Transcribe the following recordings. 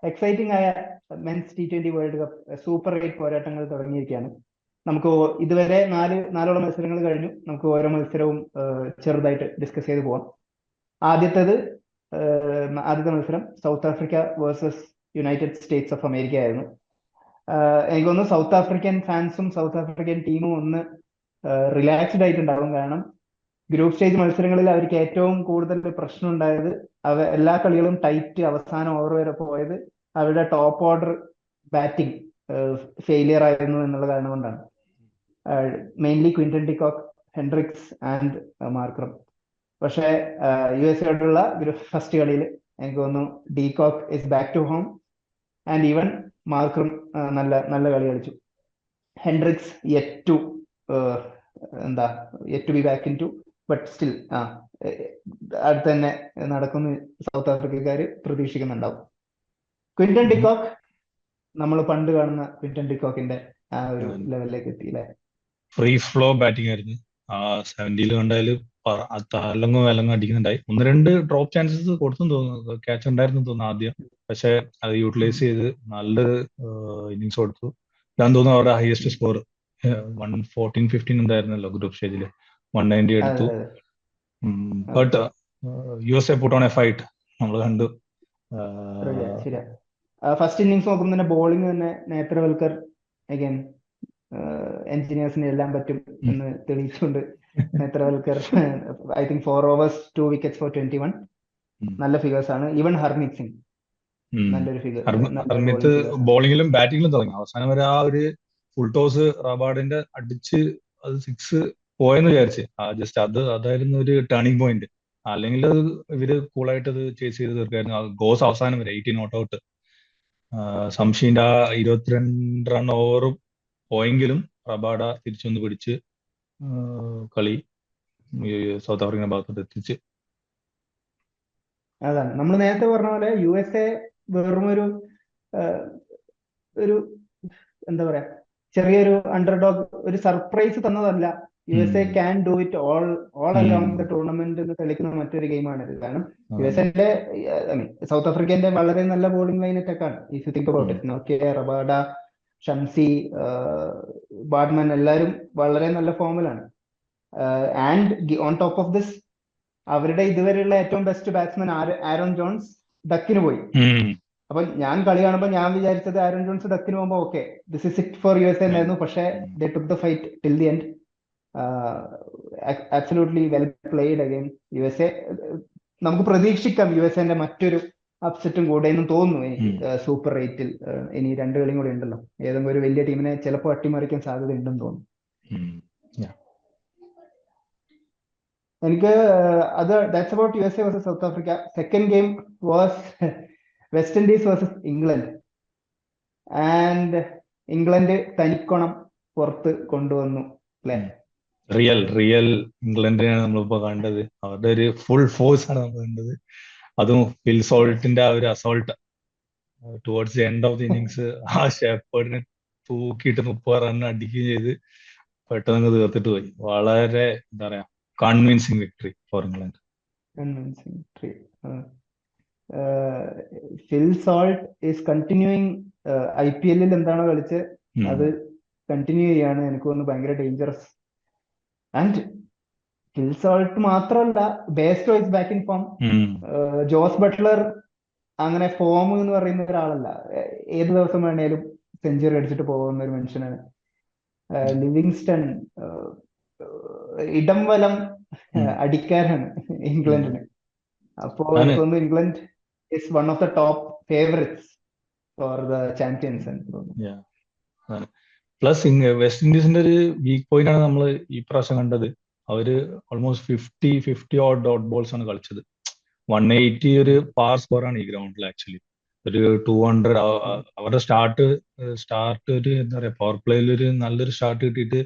Exciting ആയ men's T20 world cup super 8 പോരാട്ടങ്ങൾ തുടങ്ങിയിരിക്കുകയാണ്. നമുക്ക് ഇതുവരെ നാലോളം മത്സരങ്ങൾ കഴിഞ്ഞു. നമുക്ക് ഓരോ മത്സരവും ചെറുതായിട്ട് ഡിസ്കസ് ചെയ്ത് പോവാം. ആദ്യത്തെ മത്സരം south Africa versus United States of America ആയിരുന്നു. എനിക്ക് തോന്നുന്നു സൗത്ത് ആഫ്രിക്കൻ ഫാൻസും സൗത്ത് ആഫ്രിക്കൻ ടീമും ഒന്ന് റിലാക്സ്ഡ് ആയിട്ടുണ്ടാവും. കാരണം ഗ്രൂപ്പ് സ്റ്റേജ് മത്സരങ്ങളിൽ അവർക്ക് ഏറ്റവും കൂടുതൽ പ്രശ്നം ഉണ്ടായത് എല്ലാ കളികളും ടൈറ്റ് അവസാന ഓവർ വരെ പോയത് അവരുടെ ടോപ്പ് ഓർഡർ ബാറ്റിംഗ് ഫെയിലിയർ ആയിരുന്നു എന്നുള്ള കാരണം കൊണ്ടാണ്. Mainly Quinton de Kock, Hendricks and Markram. പക്ഷേ USA ഫസ്റ്റ് കളിയിൽ എനിക്ക് തോന്നുന്നു de Kock is back to home and even Markram നല്ല കളി കളിച്ചു. Hendricks yet to be back in to, but still അടുത്ത് തന്നെ നടക്കുന്ന സൗത്ത് ആഫ്രിക്കക്കാര് പ്രതീക്ഷിക്കുന്നുണ്ടാവും. ക്വിന്റൺ ഡിക്കോക്ക് നമ്മൾ പണ്ട് കാണുന്ന ക്വിന്റൺ ഡിക്കോക്കിന്റെ ആ ഒരു ലെവലിലേക്ക് എത്തിയില്ലേ? ഫ്രീ ഫ്ലോ ബാറ്റിംഗ് ആയിരുന്നു. 70 കണ്ടാല് തലങ്ങും വിലങ്ങും അടിക്കുന്നുണ്ടായി. 1-2 ഡ്രോപ്പ് ചാൻസസ് കൊടുത്തെന്ന് തോന്നുന്നു, ക്യാച്ച് ഉണ്ടായിരുന്നു തോന്നുന്നു ആദ്യം. പക്ഷെ അത് യൂട്ടിലൈസ് ചെയ്ത് നല്ലൊരു ഇന്നിങ്സ് കൊടുത്തു. ഞാൻ തോന്നുന്നു അവരുടെ ഹയസ്റ്റ് സ്കോർ 114-15 ഉണ്ടായിരുന്നല്ലോ ഗ്രൂപ്പ് സ്റ്റേജില്. 190 എടുത്തു. But USA put on A fight നമ്മൾ കണ്ടു. ശരിയാ. ഫസ്റ്റ് ഇന്നിങ്സ് നോക്കുമ്പോൾ തന്നെ ബോളിംഗ് തന്നെ നേത്രവൽക്കർ അഗൈൻ എഞ്ചിനീയേഴ്സിന് എല്ലാം പറ്റും എന്ന് തെളിയിച്ചുകൊണ്ട് Netravalkar I think 4 overs 2 wickets for 21. നല്ല ഫിഗേഴ്സ് ആണ്. ഈവൻ ഹർമീത് സിംഗ് നല്ലൊരു ഫിഗർ. ഹർമീത് ബോളിംഗിലും ബാറ്റിംഗിലും തുടങ്ങി. അവസാനം വരെ ആ ഒരു ഫുൾ ടോസ് റബാഡിന്റെ അടിച്ച് അത് 6 പോയെന്ന് വിചാരിച്ച് ജസ്റ്റ് അതായിരുന്നു ഒരു ടേണിംഗ് പോയിന്റ്. അല്ലെങ്കിൽ അത് ഇവര് കൂളായിട്ട് അത് ചേസ് ചെയ്ത് തീർക്കായിരുന്നു. ഗോസ് അവസാനം വരെ 18 നോട്ട് ഔട്ട്. സംഷീന്റെ ആ 22 റൺ ഓവറും പോയെങ്കിലും റബാഡ തിരിച്ചൊന്ന് പിടിച്ച് കളി സൗത്ത് ആഫ്രിക്കയുടെ ഭാഗത്തോട്ട് എത്തിച്ച്. അതാണ് നമ്മൾ നേരത്തെ പറഞ്ഞ പോലെ USA വെറും ഒരു എന്താ പറയാ ചെറിയൊരു അണ്ടർഡോഗ്, ഒരു സർപ്രൈസ് തന്നതല്ല. USA can do it all along the tournament എന്ന് തെളിയിക്കുന്ന മറ്റൊരു ഗെയിമാണിത്. കാരണം USAന്റെ സൗത്ത് ആഫ്രിക്കന്റെ വളരെ നല്ല ബോളിംഗ് ലൈൻ അറ്റാക്കാണ്. If you think about it, നോക്കിയ റബാഡ, ഷംസി, ബാഡ്മാൻ എല്ലാവരും വളരെ നല്ല ഫോമിലാണ്. And on top of this അവരുടെ ഇതുവരെയുള്ള ഏറ്റവും ബെസ്റ്റ് ബാറ്റ്സ്മാൻ ആരോൺ ജോൺസ് ഡക്കിന് പോയി. അപ്പൊ ഞാൻ കളി കാണുമ്പോൾ ഞാൻ വിചാരിച്ചത് ആരോൺ ജോൺസ് ഡക്കിന് പോകുമ്പോൾ okay this is it for USA എന്നായിരുന്നു. പക്ഷേ ദേ took the fight till the end. Absolutely well played again USA. നമുക്ക് പ്രതീക്ഷിക്കാം USAന്റെ മറ്റൊരു അപ്സെറ്റും കൂടെ എന്ന് തോന്നുന്നു എനിക്ക്. സൂപ്പർ 8-ൽ ഇനി 2 കളിയും കൂടെ ഉണ്ടല്ലോ. ഏതെങ്കിലും ഒരു വലിയ ടീമിനെ ചിലപ്പോൾ അട്ടിമറിക്കാൻ സാധ്യത ഉണ്ടെന്ന് തോന്നുന്നു എനിക്ക്. That's about USA versus South Africa. Second game was West Indies versus England. And England തനിക്കോണം പുറത്ത് കൊണ്ടുവന്നു അല്ലേ? റിയൽ ഇംഗ്ലണ്ടിനെയാണ് നമ്മളിപ്പോ കണ്ടത്. അവരുടെ ഒരു ഫുൾ ഫോഴ്സ് ആണ് നമ്മൾ കണ്ടത്. അതും ഫിൽ സോൾട്ടിന്റെ ആ ഒരു assault towards the end of the innings ആ ഷെപ്പേർഡിനെ തൂക്കിയിട്ട് 30 റൺ അടിക്കുകയും ചെയ്ത് പെട്ടെന്ന് തീർത്തിട്ട് പോയി. വളരെ എന്താ പറയാ convincing victory for England. Phil Salt is continuing. IPL എന്താണോ കളിച്ച് അത് കണ്ടിന്യൂ ചെയ്യാണ്. എനിക്ക് തോന്നുന്നു ഭയങ്കര ഡേഞ്ചറസ്. ആൻഡ് ഫിൽ സോൾട്ട് മാത്രമല്ല, Bairstow is back in form. Jos Buttler അങ്ങനെ ഫോം എന്ന് പറയുന്ന ഒരാളല്ല. ഏത് ദിവസം വേണേലും സെഞ്ചുറി അടിച്ചിട്ട് പോകുന്ന ഒരു മനുഷ്യനാണ്. ലിവിങ്സ്റ്റൺ ഇടം വലം അടിക്കാരാണ് ഇംഗ്ലണ്ടിന്. അപ്പോ എനിക്ക് തോന്നുന്നു England is one of the top favourites for the champions എന്ന് തോന്നുന്നു. പ്ലസ് വെസ്റ്റ് ഇൻഡീസിന്റെ ഒരു വീക്ക് പോയിന്റ് ആണ് നമ്മൾ ഈ പ്രാവശ്യം കണ്ടത്. അവര് ഓൾമോസ്റ്റ് 50 ഓഡ് ഡോട്ട് ബോൾസ് ആണ് കളിച്ചത്. 180 ഒരു പാർ സ്കോർ ആണ് ഈ ഗ്രൗണ്ടിൽ. ആക്ച്വലി ഒരു 200 അവരുടെ സ്റ്റാർട്ട് ഒരു എന്താ പറയാ പവർ പ്ലേയിൽ ഒരു നല്ലൊരു സ്റ്റാർട്ട് കിട്ടിയിട്ട്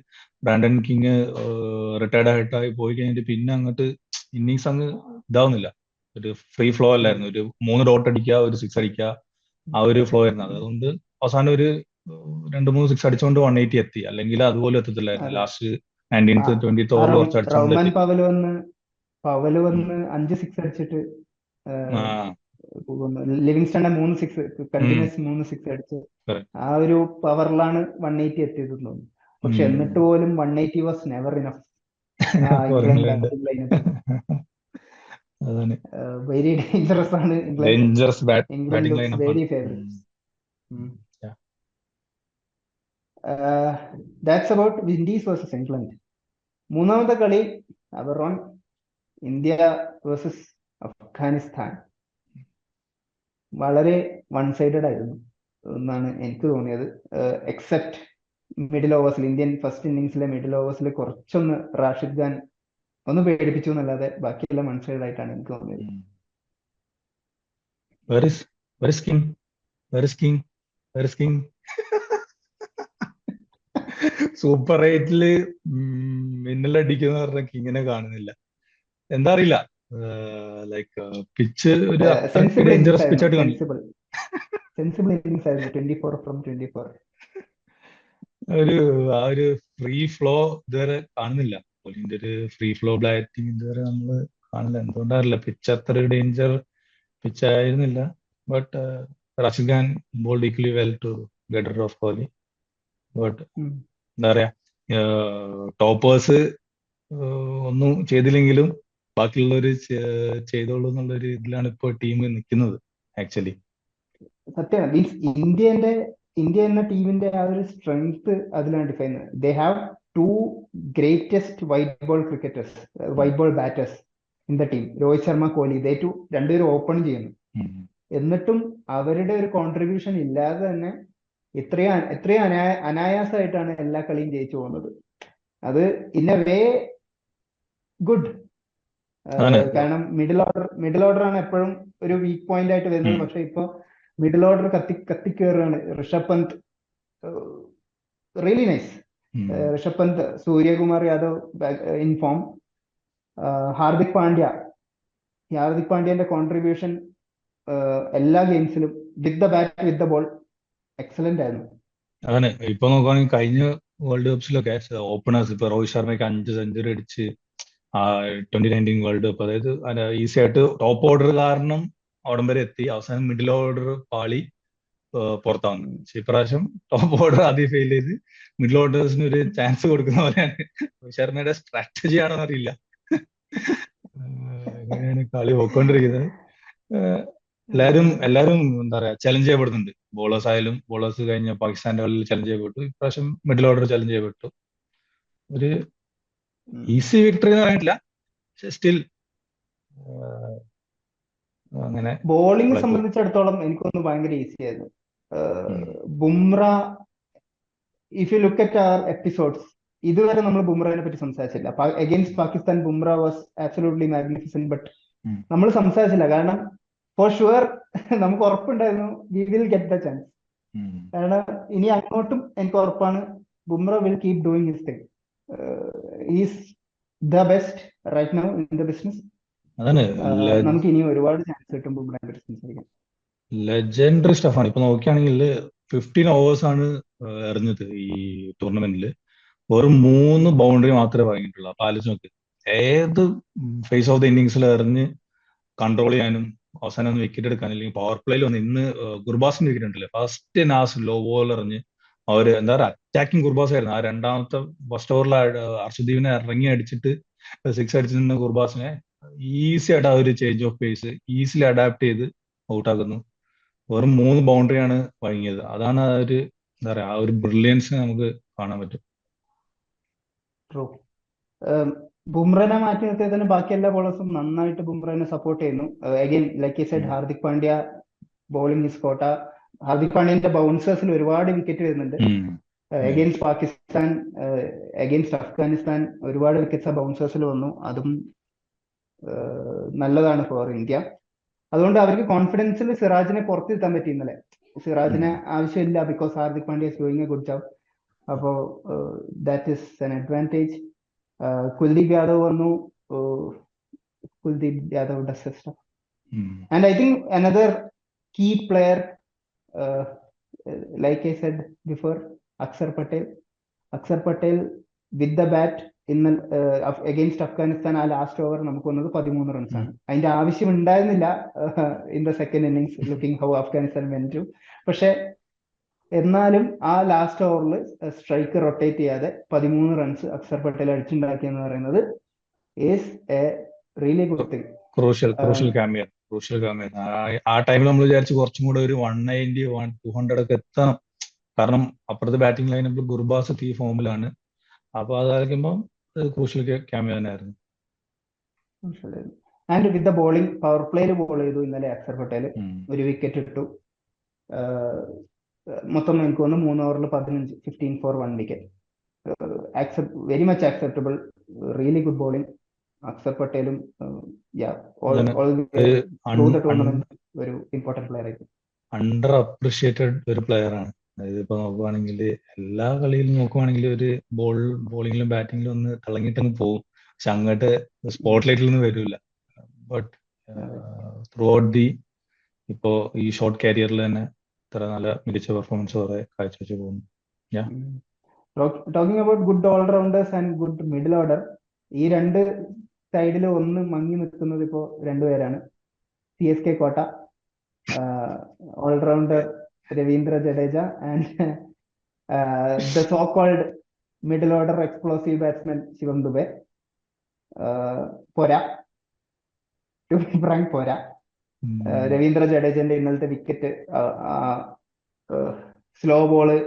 ബ്രാൻഡൻ കിങ് റിട്ടയർഡ് ആയിട്ടായി പോയി കഴിഞ്ഞിട്ട് പിന്നെ അങ്ങോട്ട് ഇന്നിങ്സ് അങ്ങ് ഇതാവുന്നില്ല. ഒരു ഫ്രീ ഫ്ലോ അല്ലായിരുന്നു. ഒരു 3 ഡോട്ട് അടിക്കുക, ഒരു 6 അടിക്കുക, ആ ഒരു ഫ്ലോ ആയിരുന്നു. അതുകൊണ്ട് അവസാനം ഒരു 2-3 6 അടിച്ചുകൊണ്ട് 180 എത്തി. അല്ലെങ്കിൽ അതുപോലെ എത്തത്തില്ലായിരുന്നു. ലാസ്റ്റ് 19th 20th ഓവറിൽ കുറച്ച് അടിച്ചു പവല് വന്ന് 5 6 അടിച്ചിട്ട് ലിവിങ്സ്റ്റണിന്റെ 3 6 ഉം, കണ്ടിന്യൂസ് 3 6 അടിച്ച് correct. ആ ഒരു പവറിലാണ് 180 എത്തിയതെന്ന് തോന്നുന്നു. പക്ഷെ എന്നിട്ട് ഉം. പോലും 180 വാസ് നെവർ ഇനഫ് ആ For ഇംഗ്ലണ്ട് England. ബാറ്റിംഗ് ലൈനപ്പിൽ. അതാണ് വെരി ഡേഞ്ചറസ് ആണ് England. Dangerous England batting looks lineup ആണ്. Very favourites. Yeah. That's about Windies versus England. മൂന്നാമത്തെ കളി അവർ ഓൺ ഇന്ത്യ വേഴ്സസ് അഫ്ഗാനിസ്ഥാൻ. വളരെ വൺ സൈഡഡ് ആയിരുന്നു എന്നാണ് എനിക്ക് തോന്നിയത്. എക്സെപ്റ്റ് മിഡിൽ ഓവേഴ്സിൽ, ഇന്ത്യൻ ഫസ്റ്റ് ഇന്നിങ്സിലെ മിഡിൽ ഓവേഴ്സിൽ കുറച്ചൊന്ന് റാഷിദ് ഖാൻ ഒന്ന് പേടിപ്പിച്ചു എന്നല്ലാതെ ബാക്കിയെല്ലാം വൺ സൈഡ് ആയിട്ടാണ് എനിക്ക് തോന്നിയത്. Where is King? Where is King? Where is King? Super 8-ല് മിന്നലടിക്കുന്ന പറഞ്ഞ കിങ്ങിനെ കാണുന്നില്ല. എന്താ അറിയില്ല, ലൈക്ക് പിച്ച് ഒരു അത്രയ്ക്ക് സെൻസിബിൾ ഇന്നിങ്സ് ഡേഞ്ചറസ് ആയിരുന്നു, പിച്ചായിട്ട് കാണില്ല. സെൻസിബിൾ ഇന്നിങ്സ് ആയിരുന്നു. 24 from 24. ആ ഒരു ഫ്രീ ഫ്ലോ ഇതുവരെ കാണുന്നില്ല. കോഹ്ലിന്റെ ഒരു ഫ്രീ ഫ്ലോ ബാറ്റിംഗ് ഇതുവരെ നമ്മള് കാണില്ല. എന്തുകൊണ്ടറിയില്ല, പിച്ച് അത്ര ഒരു ഡേഞ്ചർ പിച്ച് ആയിരുന്നില്ല. But Rashid Khan bowled equally well to get rid of Kohli. But എന്താ പറയാ, ടോപ്പേഴ്സ് ഒന്നും ചെയ്തില്ലെങ്കിലും ബാക്കിയുള്ളവര് ചെയ്തോളൂ എന്നുള്ളൊരു ഇതിലാണ് ഇപ്പൊ ടീം നിൽക്കുന്നത് ആക്ച്വലി. സത്യമാണ്. മീൻസ് ഇന്ത്യ എന്ന ടീമിന്റെ ആ ഒരു സ്ട്രെങ്ത് അതിലാണ് define. They have 2 greatest white ball cricketers, white ball batters in the team. Rohit Sharma, Kohli, they two രണ്ടുപേരും ഓപ്പൺ ചെയ്യുന്നു. എന്നിട്ടും അവരുടെ ഒരു കോൺട്രിബ്യൂഷൻ ഇല്ലാതെ തന്നെ എത്രയും അനായാസമായിട്ടാണ് എല്ലാ കളിയും ജയിച്ചു പോകുന്നത്. അത് ഇൻ എ വേ ഗുഡ്. കാരണം മിഡിൽ ഓർഡർ ആണ് എപ്പോഴും ഒരു വീക്ക് പോയിന്റ് ആയിട്ട് വരുന്നത്. പക്ഷെ ഇപ്പൊ middle order കത്തിക്കേറുകയാണ്. Rishabh Pant really nice. Rishabh Pant, Suryakumar Yadav in form, Hardik പാണ്ഡ്യന്റെ കോൺട്രിബ്യൂഷൻ എല്ലാ ഗെയിംസിലും with the bat with the ball excellent ആയിരുന്നു. അതാണ് ഇപ്പൊ നോക്കുകയാണെങ്കിൽ കഴിഞ്ഞ വേൾഡ് കപ്സിലൊക്കെ ഓപ്പണേഴ്സ് ഇപ്പൊ രോഹിത് ശർമ്മയ്ക്ക് 5 സെഞ്ചുറി അടിച്ച് 2019 വേൾഡ് കപ്പ്, അതായത് ഈസി ആയിട്ട് ടോപ്പ് ഓർഡർ കാരണം അവിടം വരെ എത്തി. അവസാനം മിഡിൽ ഓർഡർ പാളി പുറത്താവുന്നു. പക്ഷെ ഇപ്രാവശ്യം ടോപ്പ് ഓർഡർ ആദ്യം ഫെയിൽ ചെയ്ത് മിഡിൽ ഓർഡേഴ്സിന് ഒരു ചാൻസ് കൊടുക്കുന്ന പോലെയാണ്. രോഹിത് ശർമ്മയുടെ സ്ട്രാറ്റജി ആണെന്ന് അറിയില്ല, എങ്ങനെയാണ് കളി പോയിക്കൊണ്ടിരിക്കുന്നത്. എല്ലാരും എന്താ പറയാ, ചലഞ്ച് ചെയ്യപ്പെടുന്നുണ്ട്. ബോളേഴ്സ് ആയാലും, ബോളേഴ്സ് കഴിഞ്ഞ പാകിസ്ഥാന്റെ കളിയിൽ ചലഞ്ച് ചെയ്യപ്പെട്ടു, ഇപ്രാവശ്യം മിഡിൽ ഓർഡർ ചലഞ്ച് ചെയ്യപ്പെട്ടു. ഒരു ഈസി വിക്ടറി എന്ന് പറയാനില്ല, പക്ഷെ സ്റ്റിൽ അങ്ങനെ. ബോളിംഗ് സംബന്ധിച്ചിടത്തോളം എനിക്കൊന്ന് ഭയങ്കര ഈസി ആയിരുന്നു. Bumrah, if you look at our episodes, ഇതുവരെ നമ്മൾ ബുംറയെ പറ്റി സംസാരിച്ചില്ല. Against Pakistan Bumrah was absolutely magnificent. But നമ്മൾ സംസാരിച്ചില്ല കാരണം ഫോർ ഷുവർ നമുക്ക് ഉറപ്പുണ്ടായിരുന്നു we will get the chance. കാരണം ഇനി അങ്ങോട്ടും എനിക്ക് ഉറപ്പാണ് Bumrah will keep doing his thing. Is the best right now in the business. നമുക്ക് ഇനി ഒരുപാട് ചാൻസ് കിട്ടും ബുംറയെ പറ്റി സംസാരിക്കാൻ. ലെജൻഡറി സ്റ്റഫാണ്. ഇപ്പൊ നോക്കുകയാണെങ്കിൽ 15 ഓവേഴ്സ് ആണ് എറിഞ്ഞത് ഈ ടൂർണമെന്റിൽ. വെറും 3 ബൗണ്ടറി മാത്രമേ വാങ്ങിയിട്ടുള്ളൂ. അപ്പൊ ആലോചിച്ച് നോക്ക്, ഏത് ഫേസ് ഓഫ് ദ ഇന്നിങ്സിൽ എറിഞ്ഞ് കൺട്രോൾ ചെയ്യാനും അവസാനം ഒന്ന് വിക്കറ്റ് എടുക്കാൻ, അല്ലെങ്കിൽ പവർ പ്ലേയിൽ വന്ന് ഇന്ന് ഗുർബാസിന്റെ വിക്കറ്റ് ഉണ്ടല്ലേ, ഫസ്റ്റ് നാസ് ലോ ബോൾ എറിഞ്ഞ് അവര് എന്താ പറയുക അറ്റാക്കിംഗ് ഗുർബാസ് ആയിരുന്നു. ആ രണ്ടാമത്തെ ഫസ്റ്റ് ഓവറിൽ അർഷദീപിനെ ഇറങ്ങി അടിച്ചിട്ട് 6 അടിച്ചിരുന്ന ഗുർബാസിനെ ഈസി ആയിട്ട് ആ ഒരു change of pace easily adapt ചെയ്ത് ഔട്ടാക്കുന്നു. വെറും 3 ബൗണ്ടറിയാണ് വഴങ്ങിയത്. അതാണ് ആ ഒരു എന്താ പറയാ ആ ഒരു ബ്രില്യൻസ് നമുക്ക് കാണാൻ പറ്റും. ബുംറനെ മാറ്റി നിർത്തിയത് തന്നെ ബാക്കി എല്ലാ ബോളേഴ്സും നന്നായിട്ട് ബുംറനെ സപ്പോർട്ട് ചെയ്യുന്നു. Again like you said, Hardik Pandya bowling is കോട്ട. ഹാർദിക് പാണ്ഡ്യന്റെ ബൗൺസേഴ്സിൽ ഒരുപാട് വിക്കറ്റ് വരുന്നുണ്ട്. അഗെയിൻസ്റ്റ് പാകിസ്ഥാൻ, അഗെയിൻസ്റ്റ് അഫ്ഗാനിസ്ഥാൻ ഒരുപാട് വിക്കറ്റ്സ് ബൗൺസേഴ്സിൽ വന്നു. അതും നല്ലതാണ് ഫോർ ഇന്ത്യ. അതുകൊണ്ട് അവർക്ക് കോൺഫിഡൻസിൽ സിറാജിനെ പുറത്തിരുത്താൻ പറ്റി ഇന്നലെ. സിറാജിനെ ആവശ്യമില്ല because Hardik Pandya is doing a good job. അപ്പോ that is an advantage. Kuldeep Yadav വന്നു. Kuldeep Yadav does his stuff. And I think another key player, like I said before, Akshar Patel. With the bat ഇന്ന് against Afghanistan ആ last over നമുക്ക് വന്നത് 13 റൺസാണ്. അതിന്റെ ആവശ്യം ഉണ്ടായിരുന്നില്ല in the second innings, looking how Afghanistan went to. പക്ഷെ എന്നാലും ആ ലാസ്റ്റ് ഓവറിൽ സ്ട്രൈക്ക് റൊട്ടേറ്റ് ചെയ്യാതെ 13 റൺസ് അക്സർ പട്ടേൽ അടിച്ചുണ്ടാക്കിയെന്ന് പറയുന്നത് is a really good thing. Crucial cameo. ആ ടൈമിൽ നമ്മൾ വിചാരിച്ചു കുറച്ചും കൂടെ ഒരു 190 200 ഒക്കെ എത്തണം. കാരണം അപ്പുറത്തെ ബാറ്റിംഗ് ലൈനപ്പിൽ ഗുർബാസ് ഈ ഫോമിലാണ്. അപ്പൊ അതായിരിക്കുമ്പോൾ ക്രൂഷ്യൽ കാമിയ തന്നെയായിരുന്നു. And with the bowling, power പ്ലേയിൽ ബോൾ ചെയ്തു ഇന്നലെ അക്സർ പട്ടേൽ. ഒരു വിക്കറ്റ് ഇട്ടു. മൊത്തം എനിക്ക് തോന്നുന്നു 3 ഓവറിൽ 15 for 1 wicket. Very much acceptable, really good bowling. Axar പട്ടേലും ഒരു ഇമ്പോർട്ടന്റ് പ്ലെയർ ആയിരിക്കും. അണ്ടർ അപ്രിഷിയേറ്റഡ് ഒരു പ്ലെയർ ആണ്. അതായത് ഇപ്പൊ നോക്കുവാണെങ്കിൽ എല്ലാ കളിയിലും നോക്കുവാണെങ്കിൽ ഒരു ബോളിങ്ങിലും ബാറ്റിങ്ങിലും ഒന്ന് തിളങ്ങിയിട്ടങ്ങ് പോകും. പക്ഷെ അങ്ങോട്ട് സ്പോട്ട് ലൈറ്റിൽ ഒന്നും വരില്ല. ബട്ട് ത്രൂ ഔട്ട് ഇപ്പോ ഈ ഷോർട്ട് കരിയറിൽ തന്നെ ഇത്ര നല്ല മികച്ച പെർഫോമൻസ് കുറെ കാഴ്ചവെച്ച് പോകുന്നു. Talking about good all-rounders and good middle order, ഈ രണ്ട് സൈഡിൽ ഒന്ന് മങ്ങി നിൽക്കുന്നത് ഇപ്പോ രണ്ടുപേരാണ്. CSK quota all-rounder Ravindra Jadeja and the so called middle order explosive batsman Shivam Dube. പോരാ, ടു ബി ഫ്രാങ്ക് പോരാ. രവീന്ദ്ര ജഡേജന്റെ ഇന്നലത്തെ വിക്കറ്റ്, സ്ലോ ബോള്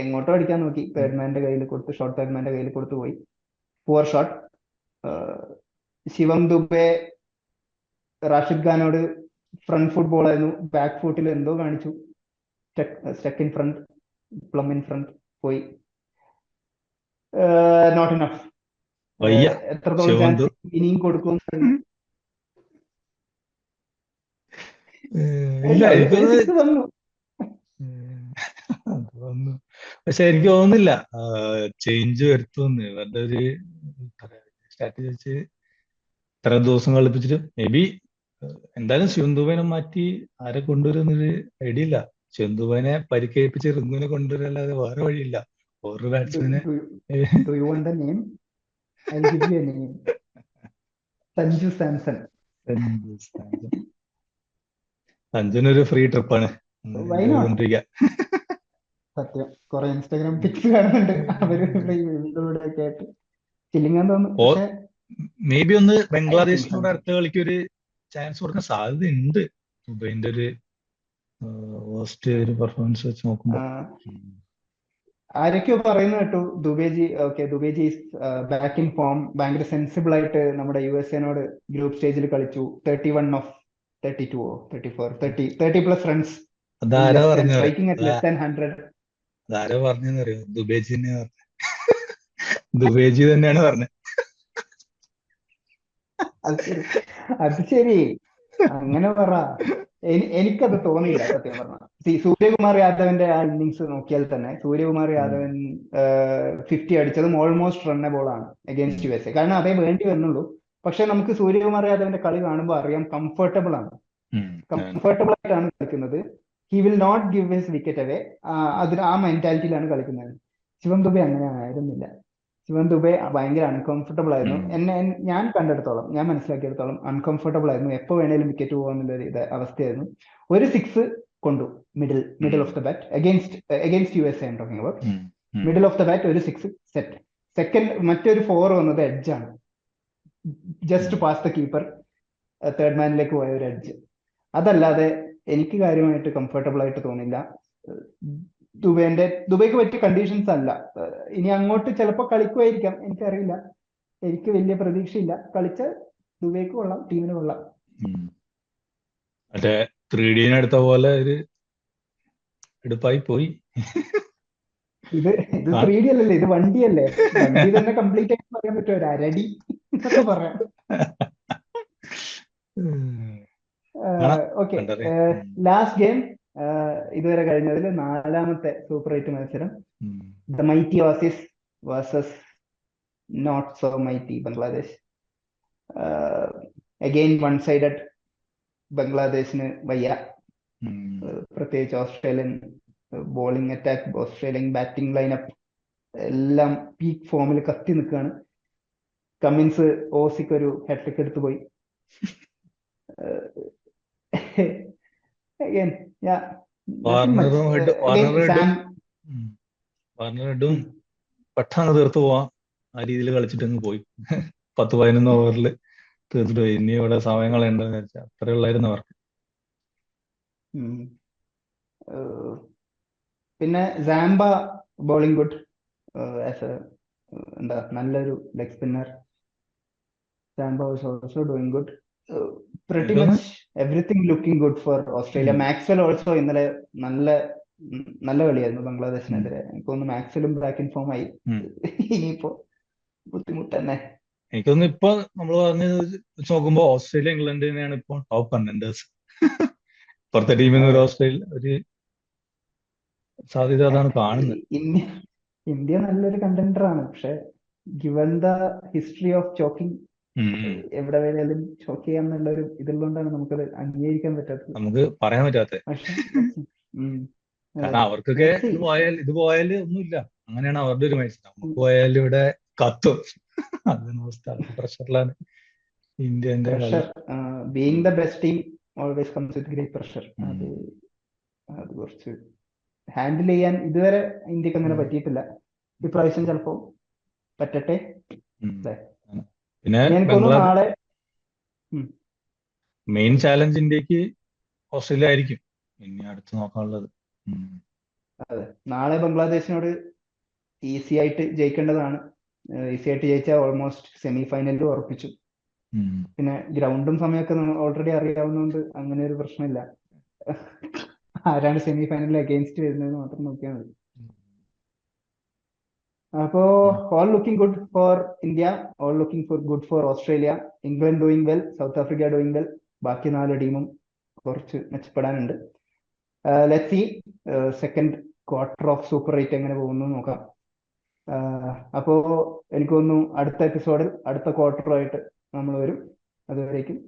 എങ്ങോട്ടോ അടിക്കാൻ നോക്കി, തേർഡ്മാന്റെ കയ്യിൽ കൊടുത്ത്, ഷോർട്ട് തേർഡ്മാന്റെ കയ്യിൽ കൊടുത്തു പോയി. Poor shot. ശിവം ദുബെ റാഷിദ് ഖാനോട് ഫ്രണ്ട് ഫുട് ബോൾ ആയിരുന്നു, ബാക്ക് ഫുട്ടിൽ എന്തോ കാണിച്ചു, stuck in front, plum in front പോയി. Not enough. എത്രത്തോളം ചാൻസ് ഇനിയും കൊടുക്കും? പക്ഷെ എനിക്ക് തോന്നുന്നില്ല ചേഞ്ച് വരുത്തുമെന്ന്. ഇവരുടെ ഒരു സ്ട്രാറ്റജി വെച്ച് ഇത്ര ദിവസം കളിപ്പിച്ചിട്ട് മേ ബി എന്തായാലും ശിവം ദുബൈനെ മാറ്റി ആരെ കൊണ്ടുവരുന്നൊരു ഐഡിയ ഇല്ല. ശിവം ദുബൈനെ പരിക്കേൽപ്പിച്ച് റിങ്കുവിനെ കൊണ്ടുവരല്ലാതെ വേറെ വഴിയില്ല. ഒരു ബാറ്റ്സ്മാനെ സഞ്ജു സാംസൺ. സഞ്ജുനൊരു ഫ്രീ ട്രിപ്പാണ്. സത്യം, കുറെ ഇൻസ്റ്റാഗ്രാം പിക്സ് കാണുന്നുണ്ട് അവര് ആയിട്ട് ചില്ലിങ്ങാൻ തോന്നുന്നു. മേ ബി ഒന്ന് ബംഗ്ലാദേശിനോട് അടുത്ത കളിക്ക് ഒരു ചാൻസ് കൊടുക്കാൻ സാധ്യതയുണ്ട്. ദുബൈന്റെ ഒരു പെർഫോമൻസ് വെച്ച് നോക്കുമ്പോൾ ആരൊക്കെയോ പറയുന്നത് കേട്ടു ദുബേജി ബാക്ക് ഇൻ ഫോം, ഭയങ്കര സെൻസിബിൾ ആയിട്ട് നമ്മുടെ USA ഗ്രൂപ്പ് സ്റ്റേജിൽ കളിച്ചു. 31 of 32 or 34 30 plus runs, striking at less than 100. അതാരാ പറഞ്ഞറിയോ? ദുബേജി തന്നെയാ പറഞ്ഞത്. ദുബേജി തന്നെയാണ് പറഞ്ഞത്. അത് ശരി, അങ്ങനെ പറ. എനിക്കത് തോന്നിയില്ല സത്യം പറഞ്ഞ. സൂര്യകുമാർ യാദവിന്റെ ആ ഇന്നിങ്സ് നോക്കിയാൽ തന്നെ സൂര്യകുമാർ യാദവൻ 50 അടിച്ചതും ഓൾമോസ്റ്റ് റണ്ണബോൾ ആണ് അഗേൻസ്റ്റ് USA. കാരണം അതേ വേണ്ടി വന്നുള്ളൂ. പക്ഷെ നമുക്ക് സൂര്യകുമാർ യാദവിന്റെ കളി കാണുമ്പോൾ അറിയാം കംഫർട്ടബിൾ ആയിട്ടാണ് കളിക്കുന്നത്. He will not give his wicket away. ആ മെന്റാലിറ്റിയിലാണ് കളിക്കുന്നത്. ശിവം ദുബെ അങ്ങനെ ആയിരുന്നില്ല. ശിവം ദുബെ ഭയങ്കര അൺകംഫർട്ടബിൾ ആയിരുന്നു. ഞാൻ കണ്ടെടുത്തോളം, ഞാൻ മനസ്സിലാക്കിയെടുത്തോളം അൺകംഫർട്ടബിൾ ആയിരുന്നു. എപ്പോ വേണേലും വിക്കറ്റ് പോകാന്നുള്ള അവസ്ഥയായിരുന്നു. ഒരു 6 കൊണ്ടു middle of the bat against USA talking about. Middle of the bat ഒരു 6 സെറ്റ്. സെക്കൻഡ് മറ്റൊരു 4 വന്നത് എഡ്ജാണ്, just pass the keeper, third മാനിലേക്ക് പോയ ഒരു എഡ്ജ്. അതല്ലാതെ എനിക്ക് കാര്യമായിട്ട് കംഫർട്ടബിൾ ആയിട്ട് തോന്നില്ല. ദുബൈക്ക് പറ്റിയ കണ്ടീഷൻസ് അല്ല. ഇനി അങ്ങോട്ട് ചിലപ്പോൾ കളിക്കുമായിരിക്കാം, എനിക്കറിയില്ല. എനിക്ക് വലിയ പ്രതീക്ഷയില്ല. കളിച്ച ദുബൈക്ക് കൊള്ളാം, ടീമിന് കൊള്ളാം. മറ്റേ 3D എടുത്ത പോലെ ഒരു എടുപ്പായി പോയി. ഇത് 3D അല്ലല്ലേ, ഇത് വണ്ടിയല്ലേ. വണ്ടി തന്നെ കംപ്ലീറ്റ് ആയിട്ട് പറയാൻ പറ്റുമോ? ഒരു അരടി എന്നൊക്കെ പറയാം. ഓക്കെ, ലാസ്റ്റ് ഗെയിം ഇതുവരെ കഴിഞ്ഞതിൽ 4ാമത്തെ സൂപ്പർ 8 മത്സരം. The mighty Aussies versus not so mighty Bangladesh. Again one sided. ബംഗ്ലാദേശിന് വയ്യ. പ്രത്യേകിച്ച് Australian bowling attack, Australian batting lineup എല്ലാം പീക്ക് ഫോമിൽ കത്തി നിൽക്കുകയാണ്. കമ്മിൻസ് ഓസിക്ക് ഒരു ഹാട്രിക് എടുത്തു പോയി. Again, yeah, nothing much. Again, Sam. Warner ഹെഡും പെട്ടെന്ന് തീർത്തു പോവാം ആ രീതിയിൽ കളിച്ചിട്ട് പോയി. 10-11 ഓവറിൽ തീർത്തിട്ട് പോയി. ഇനി ഇവിടെ സമയം കളയണ്ടെന്ന് വെച്ചാൽ അത്രേ ഉള്ളായിരുന്നു അവർക്ക്. പിന്നെ Zampa bowling good as a എന്താ നല്ലൊരു leg spinner. Zampa was also doing good. Pretty much everything looking good for Australia. Maxwell also ഇന്നലെ നല്ല കളിയായിരുന്നു ബംഗ്ലാദേശിനെതിരെ. എനിക്ക് തോന്നുന്നു മാക്സ്വെലും ബാക്ക് ഇൻ ഫോം ആയി. ഇനിയിപ്പോ ബുദ്ധിമുട്ട് തന്നെ. എനിക്ക് തോന്നുന്നു ഇപ്പൊ നമ്മൾ പറഞ്ഞ് നോക്കുമ്പോ ഓസ്ട്രേലിയ ഇംഗ്ലണ്ടിനെയാണ് ഇപ്പൊ ടോപ്പ് കണ്ടന്റേഴ്സ്. പുറത്തെ ടീമിൽ നിന്ന് ഒരു ഓസ്ട്രേലിയ ഒരു സാധ്യത അതാണ് കാണുന്നത്. ഇന്ത്യ നല്ലൊരു കണ്ടന്റർ ആണ്, പക്ഷെ given the history of choking, എവിടെ വേണേലും ചോക്ക് ചെയ്യാന്നുള്ള ഒരു ഇതുകൊണ്ടാണ് നമുക്കത് അംഗീകരിക്കാൻ പറ്റാത്തത്. നമുക്ക് പറയാൻ പറ്റാത്തത്. കാരണം അവർക്കൊക്കെ ഇത് പോയാൽ ഒന്നുമില്ല, അങ്ങനെയാണ് അവരുടെ ഒരു മൈൻഡ്. നമുക്ക് പോയാലും ഇവിടെ കത്തും. പ്രഷറിലാണ് ഇന്ത്യന്റെ being the best team always comes with great pressure. അത് കുറച്ച് ഹാൻഡിൽ ചെയ്യാൻ ഇതുവരെ ഇന്ത്യക്ക് അങ്ങനെ പറ്റിയിട്ടില്ല. ഇപ്രാവശ്യം ചിലപ്പോ പറ്റട്ടെ. പിന്നെ നാളെ മെയിൻ ചാലഞ്ച് ഇന്ത്യക്ക് ഓസ്ട്രേലിയ ആയിരിക്കും ഇനി അടുത്ത് നോക്കാനുള്ളത്. അതെ, നാളെ ബംഗ്ലാദേശിനോട് ഈസി ആയിട്ട് ജയിക്കേണ്ടതാണ്. ഈസി ആയിട്ട് ജയിച്ചാൽ ഓൾമോസ്റ്റ് സെമി ഫൈനലിൽ ഉറപ്പിച്ചു. പിന്നെ ഗ്രൗണ്ടും സമയമൊക്കെ ഓൾറെഡി അറിയാവുന്നതുകൊണ്ട് അങ്ങനെ ഒരു പ്രശ്നമില്ല. ആരാണ് സെമി ഫൈനലിൽ അഗെയിൻസ്റ്റ് വരുന്നത് മാത്രം നോക്കിയാൽ മതി. അപ്പോ all looking good for India, all looking for good for Australia. England doing well, South Africa doing well. ബാക്കി 4 ടീമും കുറച്ച് മെച്ചപ്പെടാനുണ്ട്. Let's see second quarter of super 8 എങ്ങനെ പോകുന്നു നോക്കാം. അപ്പോ എനിക്ക് തോന്നുന്നു അടുത്ത എപ്പിസോഡിൽ അടുത്ത ക്വാർട്ടറുമായിട്ട് നമ്മൾ വരും. അതുവരേക്കും